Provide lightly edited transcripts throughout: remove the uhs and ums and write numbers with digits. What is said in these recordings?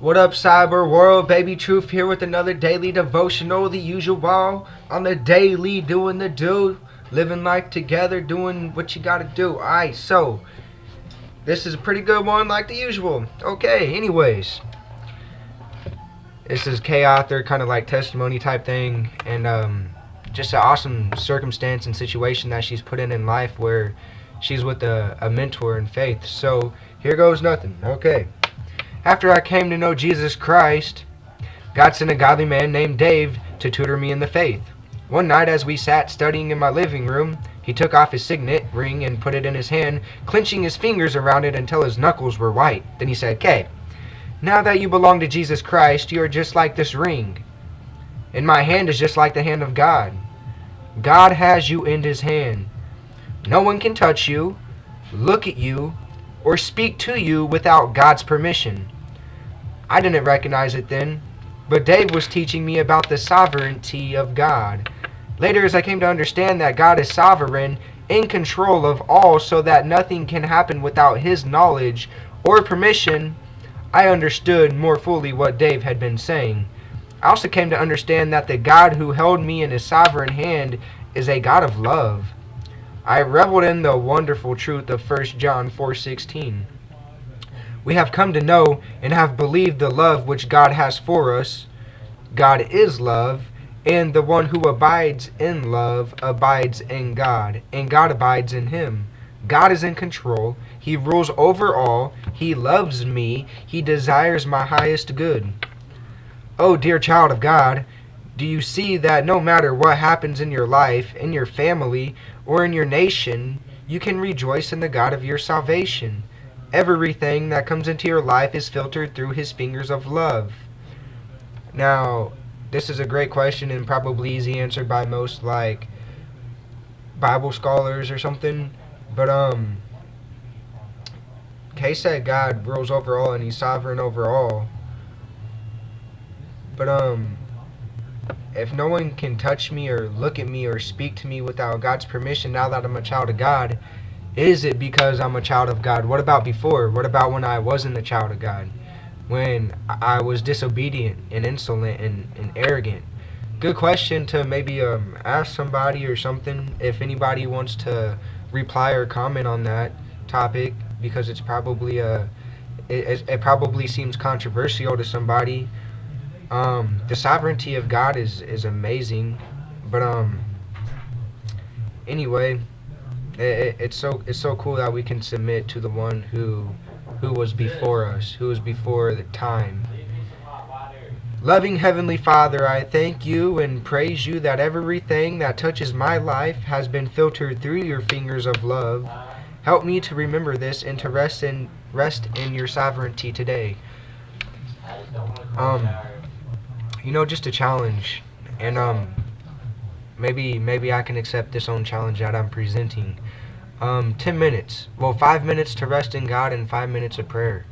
What up, cyber world? Baby Troof here with another daily devotional. The usual on the daily, doing the do, living life together, doing what you gotta do. Alright, so this is a pretty good one, like the usual. Okay, anyways, this is K author, kind of like testimony type thing, and just an awesome circumstance and situation that she's put in life where she's with a mentor in faith. So here goes nothing. Okay. After I came to know Jesus Christ, God sent a godly man named Dave to tutor me in the faith. One night as we sat studying in my living room, he took off his signet ring and put it in his hand, clenching his fingers around it until his knuckles were white. Then he said, "Kay, now that you belong to Jesus Christ, you are just like this ring. And my hand is just like the hand of God. God has you in his hand. No one can touch you, look at you, or speak to you without God's permission." I didn't recognize it then, but Dave was teaching me about the sovereignty of God. Later, as I came to understand that God is sovereign, in control of all, so that nothing can happen without his knowledge or permission, I understood more fully what Dave had been saying. I also came to understand that the God who held me in his sovereign hand is a God of love. I reveled in the wonderful truth of 1 John 4:16. We have come to know and have believed the love which God has for us. God is love, and the one who abides in love abides in God, and God abides in him. God is in control. He rules over all. He loves me. He desires my highest good. Oh, dear child of God, do you see that no matter what happens in your life, in your family, or in your nation, you can rejoice in the God of your salvation? Everything that comes into your life is filtered through his fingers of love. Now, this is a great question and probably easy answered by most like Bible scholars or something. But Kay said God rules over all and he's sovereign over all. But if no one can touch me or look at me or speak to me without God's permission now that I'm a child of God, is it because I'm a child of God? What about before? What about when I wasn't a child of God? When I was disobedient and insolent and arrogant? Good question to maybe ask somebody or something, if anybody wants to reply or comment on that topic, because it's probably it probably seems controversial to somebody. The sovereignty of God is amazing, but anyway, it's so cool that we can submit to the one who was before us, who was before the time. Loving Heavenly Father, I thank you and praise you that everything that touches my life has been filtered through your fingers of love. Help me to remember this and to rest in your sovereignty today. Just a challenge, and maybe I can accept this own challenge that I'm presenting. 10 minutes. Well, 5 minutes to rest in God and 5 minutes of prayer.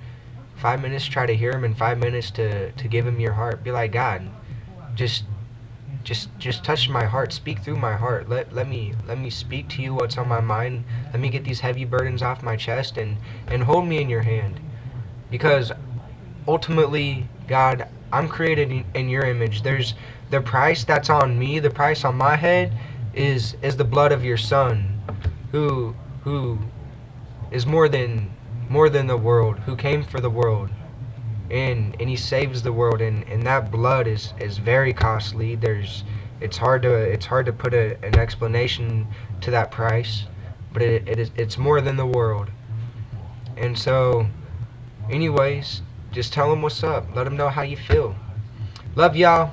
5 minutes try to hear him and 5 minutes to give him your heart. Be like, God, just touch my heart. Speak through my heart. Let me speak to you what's on my mind. Let me get these heavy burdens off my chest and hold me in your hand. Because ultimately, God, I'm created in your image. There's the price that's on me, the price on my head is the blood of your son, who is more than the world, who came for the world, and he saves the world, and that blood is very costly. It's hard to put an explanation to that price, but it's more than the world. And so, anyways, just tell him what's up. Let him know how you feel. Love y'all.